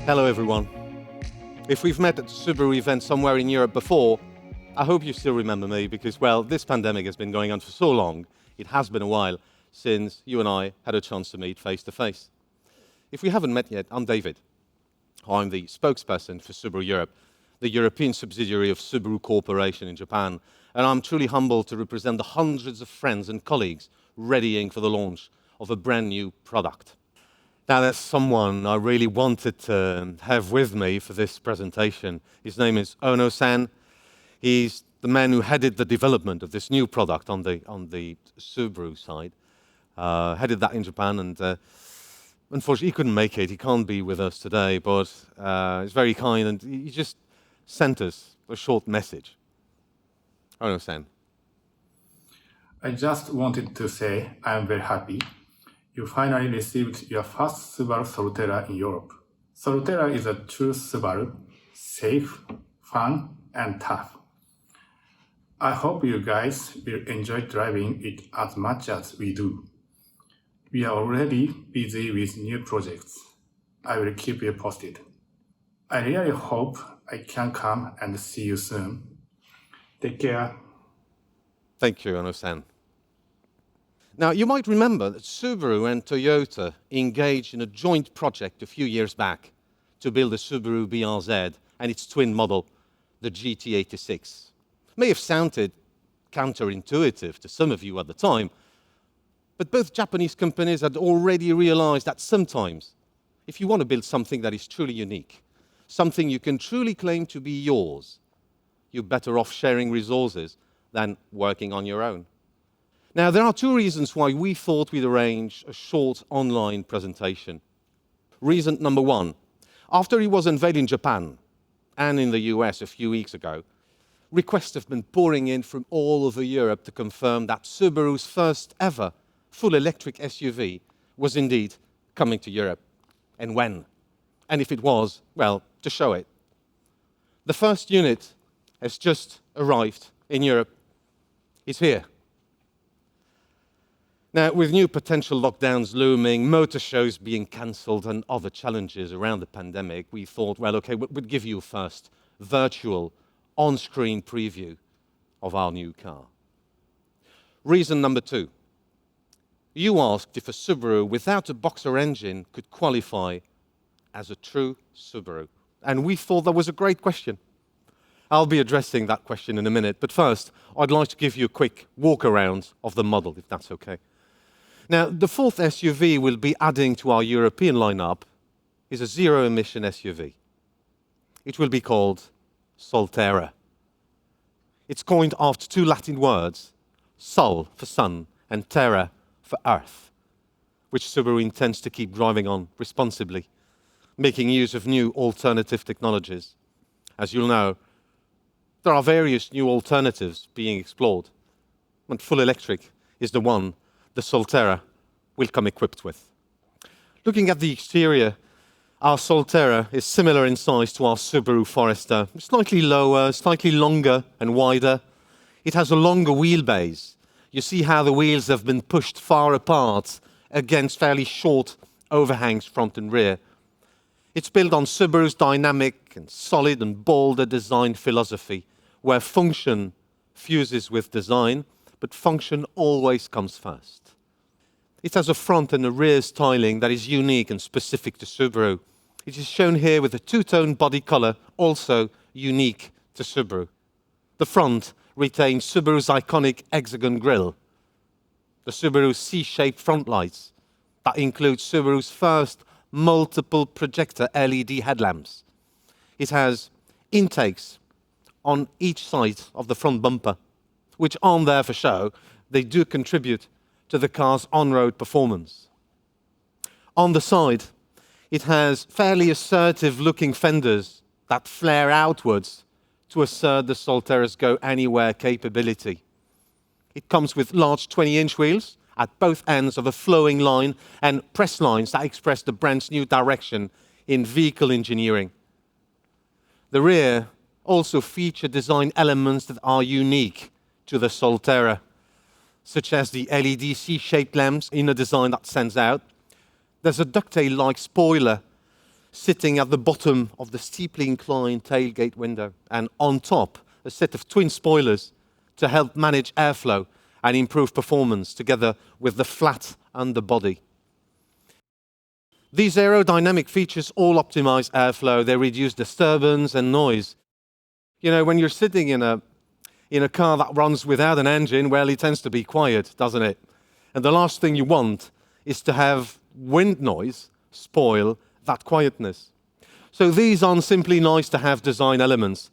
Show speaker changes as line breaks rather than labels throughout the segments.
Hello everyone. If we've met at the Subaru event somewhere in Europe before, I hope you still remember me because, well, this pandemic has been going on for so long, it has been a while since you and I had a chance to meet face to face. If we haven't met yet, I'm David. I'm the spokesperson for Subaru Europe, the European subsidiary of Subaru Corporation in Japan, and I'm truly humbled to represent the hundreds of friends and colleagues readying for the launch of a brand new product. Now, there's someone I really wanted to have with me for this presentation. His name is Ono-san. He's the man who headed the development of this new product on the Subaru side. Headed that in Japan, and unfortunately he couldn't make it. He can't be with us today, but he's very kind, and he just sent us a short message. Ono-san.
I just wanted to say I am very happy you finally received your first Subaru Solterra in Europe. Solterra is a true Subaru, safe, fun, and tough. I hope you guys will enjoy driving it as much as we do. We are already busy with new projects. I will keep you posted. I really hope I can come and see you soon. Take care.
Thank you, Ono-san. Now, you might remember that Subaru and Toyota engaged in a joint project a few years back to build a Subaru BRZ and its twin model, the GT86. May have sounded counterintuitive to some of you at the time, but both Japanese companies had already realized that sometimes, if you want to build something that is truly unique, something you can truly claim to be yours, you're better off sharing resources than working on your own. Now, there are two reasons why we thought we'd arrange a short online presentation. Reason number one, after it was unveiled in Japan and in the US a few weeks ago, requests have been pouring in from all over Europe to confirm that Subaru's first ever full electric SUV was indeed coming to Europe. And when? And if it was, well, to show it. The first unit has just arrived in Europe. It's here. Now, with new potential lockdowns looming, motor shows being cancelled and other challenges around the pandemic, we thought, well, okay, we'd give you a first virtual on-screen preview of our new car. Reason number two, you asked if a Subaru without a boxer engine could qualify as a true Subaru. And we thought that was a great question. I'll be addressing that question in a minute, but first, I'd like to give you a quick walk around of the model, if that's okay. Now, the fourth SUV we'll be adding to our European lineup is a zero-emission SUV. It will be called Solterra. It's coined after two Latin words, sol for sun and terra for earth, which Subaru intends to keep driving on responsibly, making use of new alternative technologies. As you'll know, there are various new alternatives being explored, and full electric is the one the Solterra will come equipped with. Looking at the exterior, our Solterra is similar in size to our Subaru Forester, slightly lower, slightly longer and wider. It has a longer wheelbase. You see how the wheels have been pushed far apart against fairly short overhangs front and rear. It's built on Subaru's dynamic and solid and bolder design philosophy, where function fuses with design, but function always comes first. It has a front and a rear styling that is unique and specific to Subaru. It is shown here with a two-tone body color, also unique to Subaru. The front retains Subaru's iconic hexagon grille, the Subaru C-shaped front lights that include Subaru's first multiple projector LED headlamps. It has intakes on each side of the front bumper, which aren't there for show. They do contribute to the car's on-road performance. On the side, it has fairly assertive-looking fenders that flare outwards to assert the Solterra's go-anywhere capability. It comes with large 20-inch wheels at both ends of a flowing line and press lines that express the brand's new direction in vehicle engineering. The rear also feature design elements that are unique to the Solterra, such as the LED C-shaped lamps in a design that stands out. There's a ducktail-like spoiler sitting at the bottom of the steeply inclined tailgate window, and on top, a set of twin spoilers to help manage airflow and improve performance together with the flat underbody. These aerodynamic features all optimize airflow. They reduce disturbance and noise. You know, when you're sitting in a car that runs without an engine, well, it tends to be quiet, doesn't it? And the last thing you want is to have wind noise spoil that quietness. So these aren't simply nice-to-have design elements.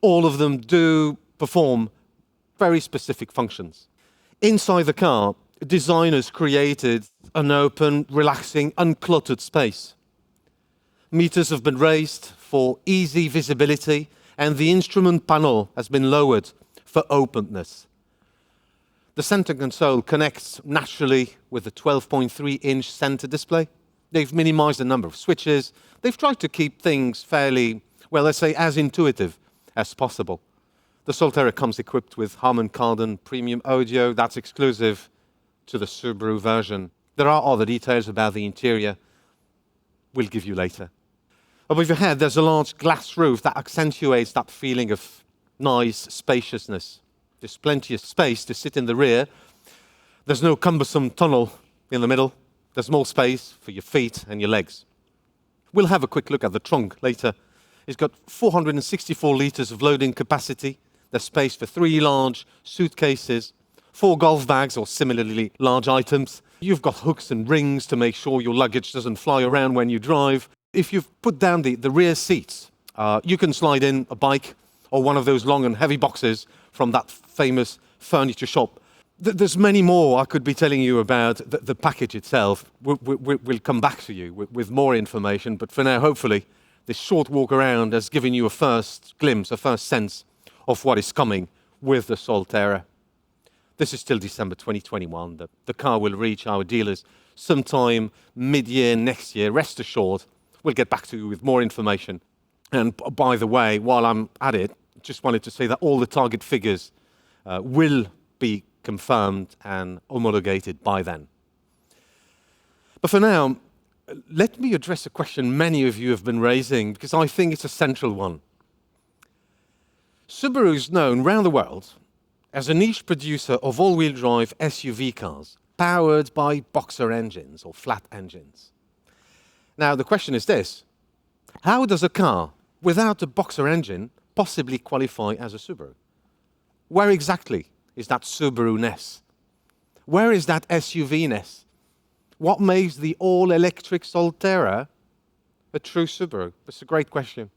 All of them do perform very specific functions. Inside the car, designers created an open, relaxing, uncluttered space. Meters have been raised for easy visibility, and the instrument panel has been lowered for openness. The center console connects naturally with the 12.3-inch center display. They've minimized the number of switches. They've tried to keep things fairly, well, let's say, as intuitive as possible. The Solterra comes equipped with Harman Kardon premium audio that's exclusive to the Subaru version. There are other details about the interior we'll give you later. Above your head, there's a large glass roof that accentuates that feeling of nice spaciousness. There's plenty of space to sit in the rear. There's no cumbersome tunnel in the middle. There's more space for your feet and your legs. We'll have a quick look at the trunk later. It's got 464 litres of loading capacity. There's space for 3 large suitcases, 4 golf bags or similarly large items. You've got hooks and rings to make sure your luggage doesn't fly around when you drive. If you've put down the rear seats, you can slide in a bike or one of those long and heavy boxes from that famous furniture shop. There's many more I could be telling you about the package itself. We'll come back to you with more information, but for now, hopefully, this short walk around has given you a first glimpse, a first sense of what is coming with the Solterra. This is still December 2021. The car will reach our dealers sometime mid-year next year. Rest assured, we'll get back to you with more information. And by the way, while I'm at it, just wanted to say that all the target figures will be confirmed and homologated by then. But for now, let me address a question many of you have been raising, because I think it's a central one. Subaru is known around the world as a niche producer of all-wheel drive SUV cars powered by boxer engines or flat engines. Now, the question is this: how does a car without a boxer engine possibly qualify as a Subaru? Where exactly is that Subaru-ness? Where is that SUV-ness? What makes the all-electric Solterra a true Subaru? That's a great question.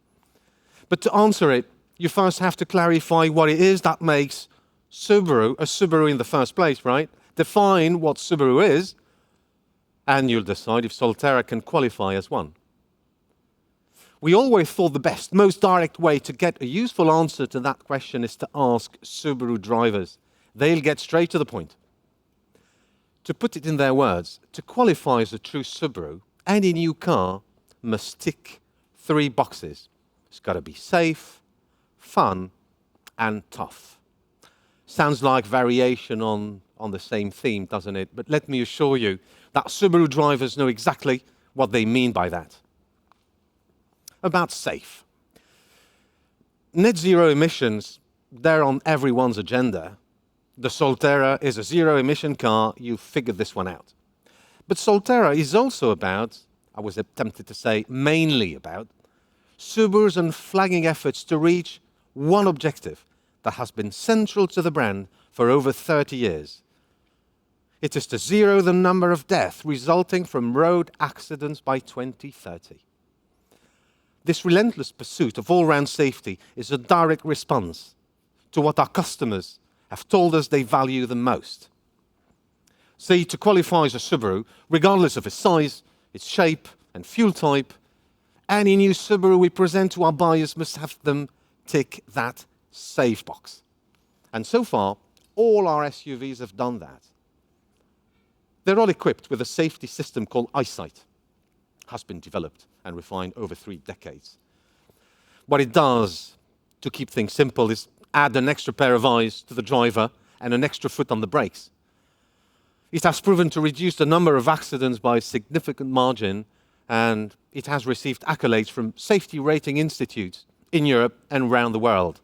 But to answer it, you first have to clarify what it is that makes Subaru a Subaru in the first place, right? Define what Subaru is, and you'll decide if Solterra can qualify as one. We always thought the best, most direct way to get a useful answer to that question is to ask Subaru drivers. They'll get straight to the point. To put it in their words, to qualify as a true Subaru, any new car must tick 3 boxes. It's got to be safe, fun, and tough. Sounds like variation on the same theme, doesn't it? But let me assure you that Subaru drivers know exactly what they mean by that. About safe. Net zero emissions, they're on everyone's agenda. The Solterra is a zero-emission car. You figured this one out. But Solterra is also about, I was tempted to say mainly about, Subaru's unflagging efforts to reach one objective that has been central to the brand for over 30 years. It is to zero the number of deaths resulting from road accidents by 2030. This relentless pursuit of all-round safety is a direct response to what our customers have told us they value the most. See, to qualify as a Subaru, regardless of its size, its shape, and fuel type, any new Subaru we present to our buyers must have them tick that safe box. And so far, all our SUVs have done that. They're all equipped with a safety system called EyeSight. Has been developed and refined over 3 decades. What it does, to keep things simple, is add an extra pair of eyes to the driver and an extra foot on the brakes. It has proven to reduce the number of accidents by a significant margin, and it has received accolades from safety rating institutes in Europe and around the world.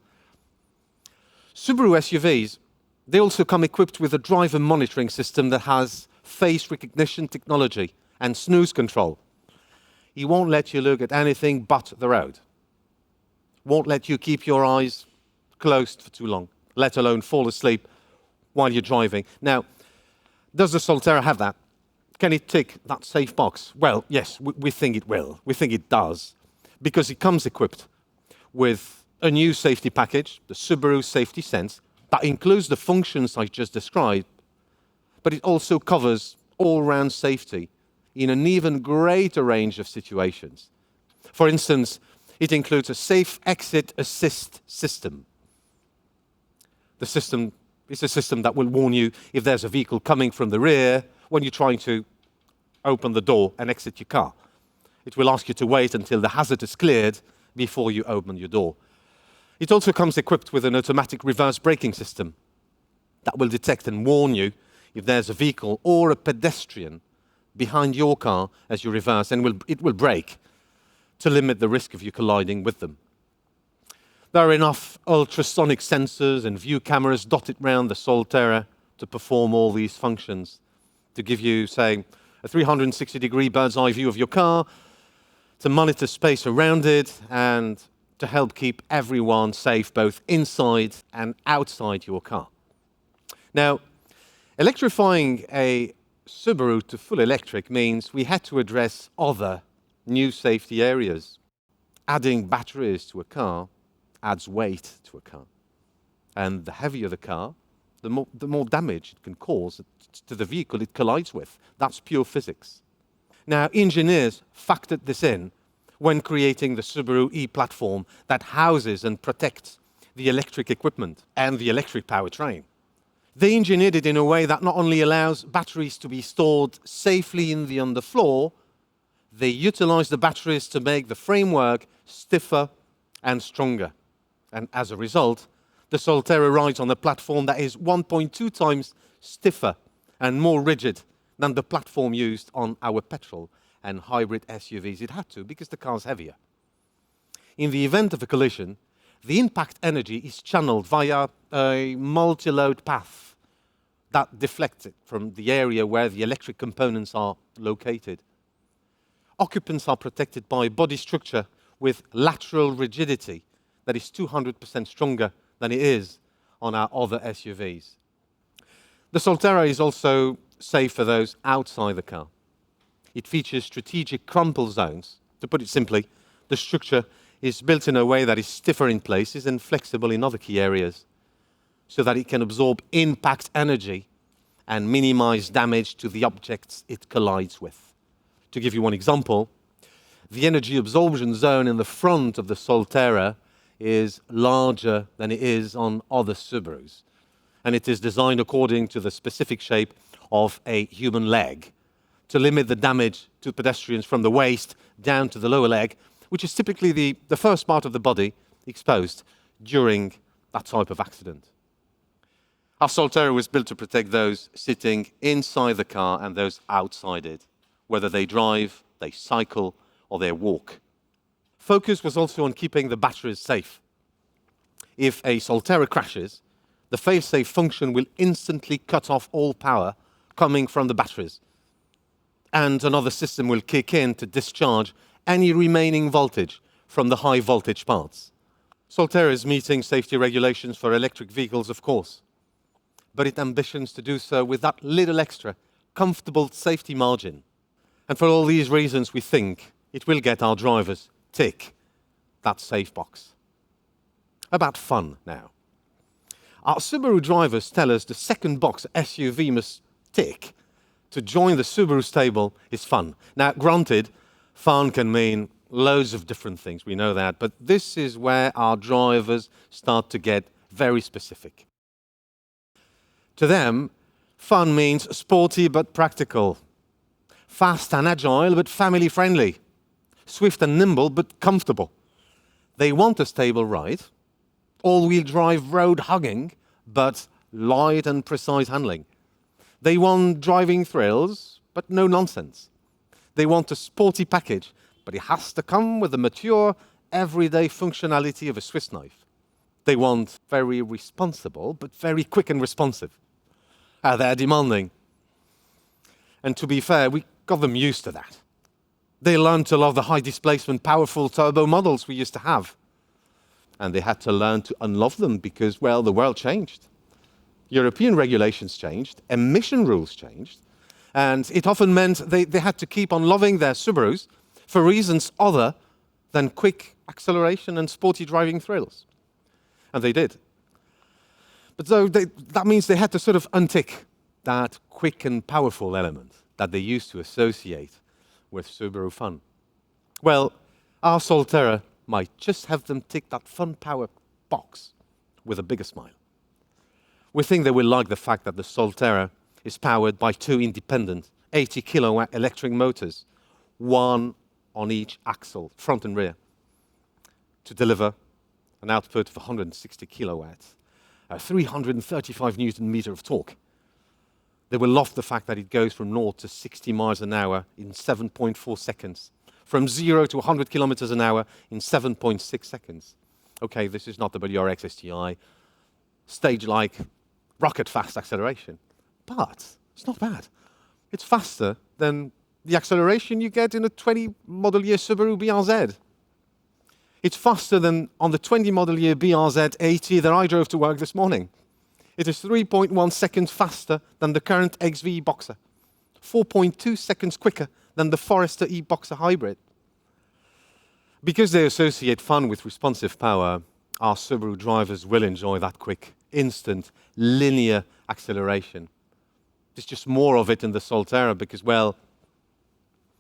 Subaru SUVs, they also come equipped with a driver monitoring system that has face recognition technology and snooze control. It won't let you look at anything but the road. Won't let you keep your eyes closed for too long, let alone fall asleep while you're driving. Now, does the Solterra have that? Can it tick that safe box? Well, yes, we think it will. We think it does, because it comes equipped with a new safety package, the Subaru Safety Sense, that includes the functions I just described, but it also covers all-round safety in an even greater range of situations. For instance, it includes a safe exit assist system. The system is a system that will warn you if there's a vehicle coming from the rear when you're trying to open the door and exit your car. It will ask you to wait until the hazard is cleared before you open your door. It also comes equipped with an automatic reverse braking system that will detect and warn you if there's a vehicle or a pedestrian behind your car as you reverse, and it will brake to limit the risk of you colliding with them. There are enough ultrasonic sensors and view cameras dotted around the Solterra to perform all these functions, to give you, say, a 360-degree bird's-eye view of your car, to monitor space around it, and to help keep everyone safe both inside and outside your car. Now, electrifying a Subaru to full electric means we had to address other new safety areas. Adding batteries to a car adds weight to a car. And the heavier the car, the more damage it can cause to the vehicle it collides with. That's pure physics. Now, engineers factored this in when creating the Subaru e-platform that houses and protects the electric equipment and the electric powertrain. They engineered it in a way that not only allows batteries to be stored safely in the underfloor, they utilize the batteries to make the framework stiffer and stronger. And as a result, the Solterra rides on a platform that is 1.2 times stiffer and more rigid than the platform used on our petrol and hybrid SUVs. It had to, because the car's heavier. In the event of a collision, the impact energy is channeled via a multi-load path that deflects it from the area where the electric components are located. Occupants are protected by a body structure with lateral rigidity that is 200% stronger than it is on our other SUVs. The Solterra is also safe for those outside the car. It features strategic crumple zones. To put it simply, the structure is built in a way that is stiffer in places and flexible in other key areas, so that it can absorb impact energy and minimize damage to the objects it collides with. To give you one example, the energy absorption zone in the front of the Solterra is larger than it is on other Subarus, and it is designed according to the specific shape of a human leg to limit the damage to pedestrians from the waist down to the lower leg, which is typically the first part of the body exposed during that type of accident. Our Solterra was built to protect those sitting inside the car and those outside it, whether they drive, they cycle, or they walk. Focus was also on keeping the batteries safe. If a Solterra crashes, the fail-safe function will instantly cut off all power coming from the batteries, and another system will kick in to discharge any remaining voltage from the high voltage parts. Solterra is meeting safety regulations for electric vehicles, of course, but it ambitions to do so with that little extra comfortable safety margin. And for all these reasons, we think it will get our drivers tick that safe box. About fun now. Our Subaru drivers tell us the second box SUV must tick to join the Subaru stable is fun. Now, granted, fun can mean loads of different things, we know that, but this is where our drivers start to get very specific. To them, fun means sporty but practical, fast and agile but family-friendly, swift and nimble but comfortable. They want a stable ride, all-wheel drive road hugging, but light and precise handling. They want driving thrills, but no nonsense. They want a sporty package, but it has to come with the mature, everyday functionality of a Swiss knife. They want very responsible, but very quick and responsive. They're demanding. And to be fair, we got them used to that. They learned to love the high displacement, powerful turbo models we used to have. And they had to learn to unlove them because, well, the world changed. European regulations changed, emission rules changed, and it often meant they had to keep on loving their Subarus for reasons other than quick acceleration and sporty driving thrills. And they did. But so that means they had to sort of untick that quick and powerful element that they used to associate with Subaru fun. Well, our Solterra might just have them tick that fun power box with a bigger smile. We think they will like the fact that the Solterra is powered by two independent 80 kilowatt electric motors, one on each axle, front and rear, to deliver an output of 160 kilowatts, 335 Newton meter of torque. They will love the fact that it goes from 0 to 60 miles an hour in 7.4 seconds, from 0 to 100 kilometers an hour in 7.6 seconds. Okay, this is not the WRX STI, stage-like, rocket-fast acceleration, but it's not bad. It's faster than the acceleration you get in a 20 model year Subaru BRZ. It's faster than on the 20 model year BRZ 80 that I drove to work this morning. It is 3.1 seconds faster than the current XV Boxer, 4.2 seconds quicker than the Forester E-Boxer hybrid. Because they associate fun with responsive power, our Subaru drivers will enjoy that quick, instant, linear acceleration. There's just more of it in the Solterra because, well,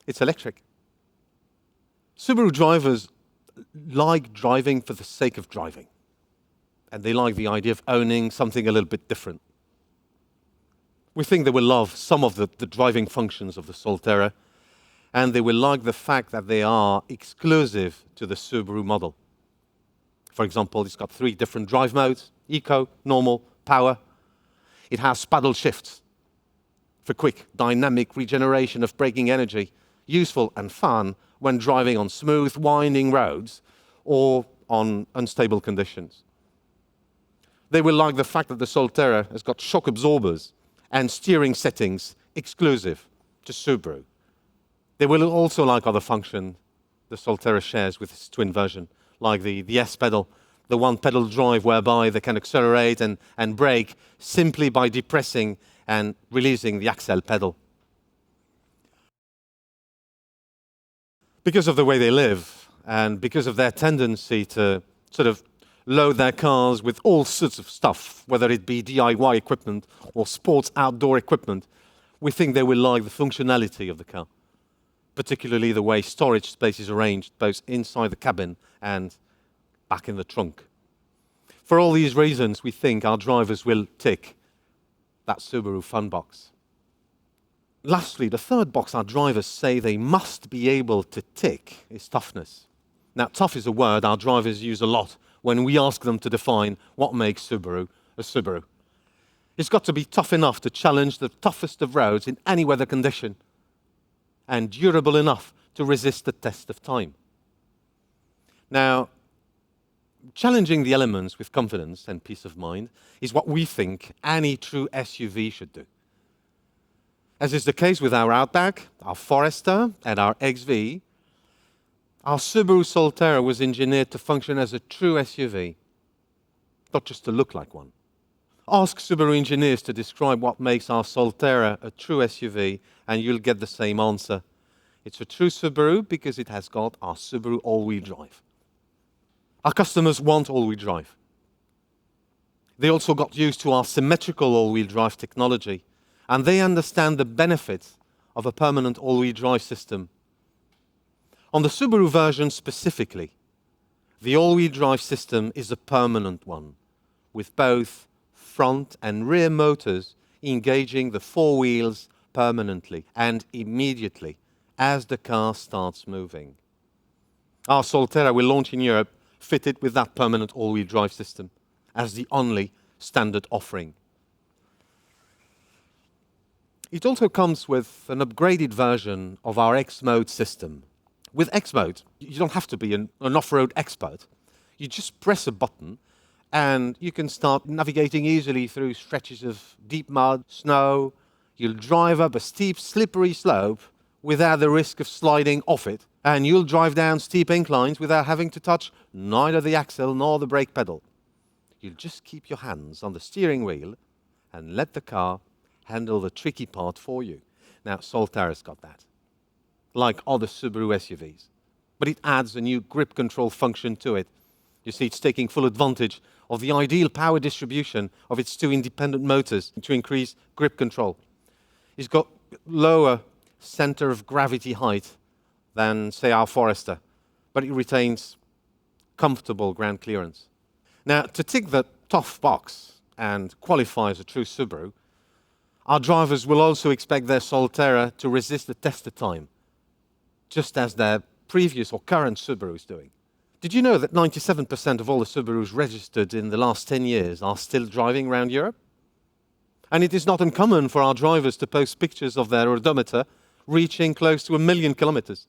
it's electric. Subaru drivers like driving for the sake of driving. And they like the idea of owning something a little bit different. We think they will love some of the driving functions of the Solterra, and they will like the fact that they are exclusive to the Subaru model. For example, it's got 3 different drive modes: Eco, Normal, Power. It has paddle shifts for quick, dynamic regeneration of braking energy, useful and fun when driving on smooth, winding roads or on unstable conditions. They will like the fact that the Solterra has got shock absorbers and steering settings exclusive to Subaru. They will also like other functions the Solterra shares with its twin version, like the S pedal, the one-pedal drive whereby they can accelerate and brake simply by depressing and releasing the accel pedal. Because of the way they live and because of their tendency to sort of load their cars with all sorts of stuff, whether it be DIY equipment or sports outdoor equipment, we think they will like the functionality of the car, particularly the way storage space is arranged both inside the cabin and back in the trunk. For all these reasons, we think our drivers will tick that Subaru fun box. Lastly, the third box our drivers say they must be able to tick is toughness. Now, tough is a word our drivers use a lot when we ask them to define what makes Subaru a Subaru. It's got to be tough enough to challenge the toughest of roads in any weather condition, and durable enough to resist the test of time. Now, challenging the elements with confidence and peace of mind is what we think any true SUV should do. As is the case with our Outback, our Forester, and our XV, our Subaru Solterra was engineered to function as a true SUV, not just to look like one. Ask Subaru engineers to describe what makes our Solterra a true SUV, and you'll get the same answer. It's a true Subaru because it has got our Subaru all-wheel drive. Our customers want all-wheel drive. They also got used to our symmetrical all-wheel drive technology, and they understand the benefits of a permanent all-wheel drive system. On the Subaru version specifically, the all-wheel drive system is a permanent one, with both front and rear motors engaging the 4 wheels permanently and immediately as the car starts moving. Our Solterra will launch in Europe fitted with that permanent all-wheel drive system as the only standard offering. It also comes with an upgraded version of our X-Mode system. With X-Mode, you don't have to be an off-road expert. You just press a button and you can start navigating easily through stretches of deep mud, snow. You'll drive up a steep, slippery slope without the risk of sliding off it. And you'll drive down steep inclines without having to touch neither the axle nor the brake pedal. You'll just keep your hands on the steering wheel and let the car handle the tricky part for you. Now, Solterra's got that, like other Subaru SUVs. But it adds a new grip control function to it. You see, it's taking full advantage of the ideal power distribution of its two independent motors to increase grip control. It's got lower center of gravity height than, say, our Forester, but it retains comfortable ground clearance. Now, to tick the tough box and qualify as a true Subaru, our drivers will also expect their Solterra to resist the test of time, just as their previous or current Subaru is doing. Did you know that 97% of all the Subarus registered in the last 10 years are still driving around Europe? And it is not uncommon for our drivers to post pictures of their odometer reaching close to 1 million kilometers.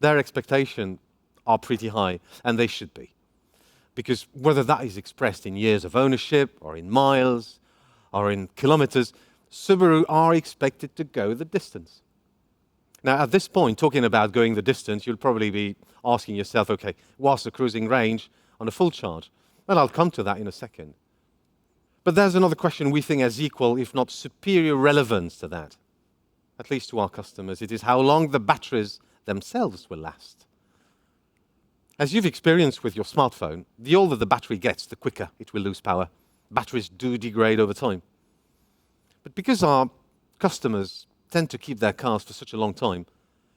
Their expectations are pretty high, and they should be. Because whether that is expressed in years of ownership, or in miles, or in kilometers, Subaru are expected to go the distance. Now, at this point, talking about going the distance, you'll probably be asking yourself, okay, what's the cruising range on a full charge? Well, I'll come to that in a second. But there's another question we think has equal, if not superior relevance to that, at least to our customers. It is how long the batteries themselves will last. As you've experienced with your smartphone, the older the battery gets, the quicker it will lose power. Batteries do degrade over time. But because our customers tend to keep their cars for such a long time,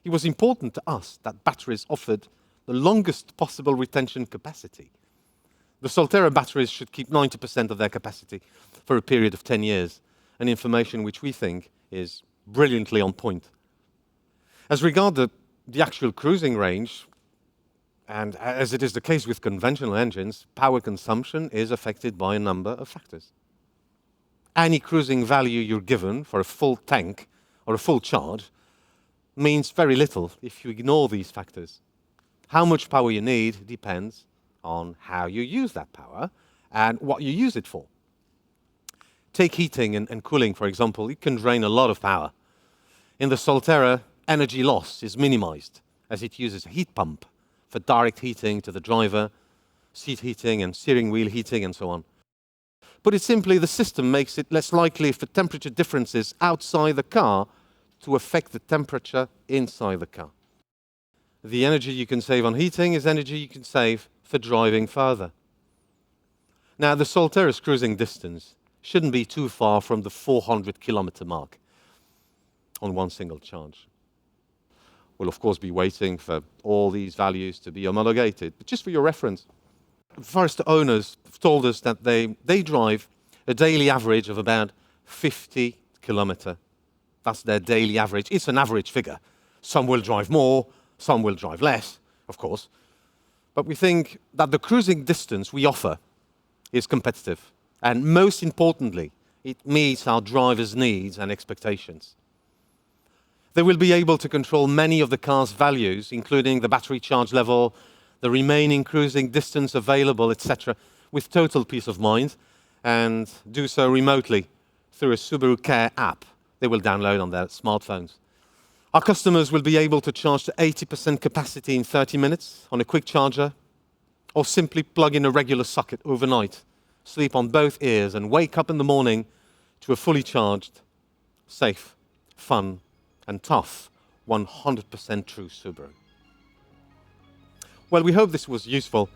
it was important to us that batteries offered the longest possible retention capacity. The Solterra batteries should keep 90% of their capacity for a period of 10 years, an information which we think is brilliantly on point. As regards the actual cruising range, and as it is the case with conventional engines, power consumption is affected by a number of factors. Any cruising value you're given for a full tank or a full charge means very little if you ignore these factors. How much power you need depends on how you use that power and what you use it for. Take heating and cooling, for example. It can drain a lot of power. In the Solterra, energy loss is minimized as it uses a heat pump for direct heating to the driver, seat heating and steering wheel heating and so on. But it's simply the system makes it less likely for temperature differences outside the car to affect the temperature inside the car. The energy you can save on heating is energy you can save for driving further. Now, the Solterra's cruising distance shouldn't be too far from the 400-kilometer mark on one single charge. We'll, of course, be waiting for all these values to be homologated. But just for your reference, Forester owners have told us that they drive a daily average of about 50 kilometers. That's their daily average. It's an average figure. Some will drive more, some will drive less, of course. But we think that the cruising distance we offer is competitive. And most importantly, it meets our drivers' needs and expectations. They will be able to control many of the car's values, including the battery charge level, the remaining cruising distance available, etc., with total peace of mind, and do so remotely through a Subaru Care app they will download on their smartphones. Our customers will be able to charge to 80% capacity in 30 minutes on a quick charger, or simply plug in a regular socket overnight, sleep on both ears, and wake up in the morning to a fully charged, safe, fun, and tough 100% true Subaru. Well, we hope this was useful,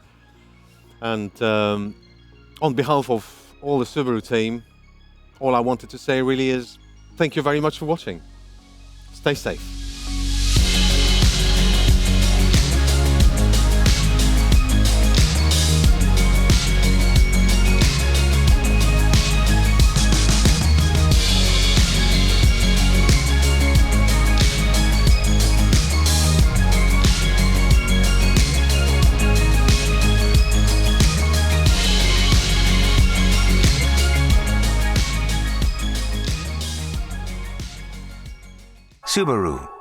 and on behalf of all the Subaru team, all I wanted to say really is thank you very much for watching. Stay safe.
Subaru.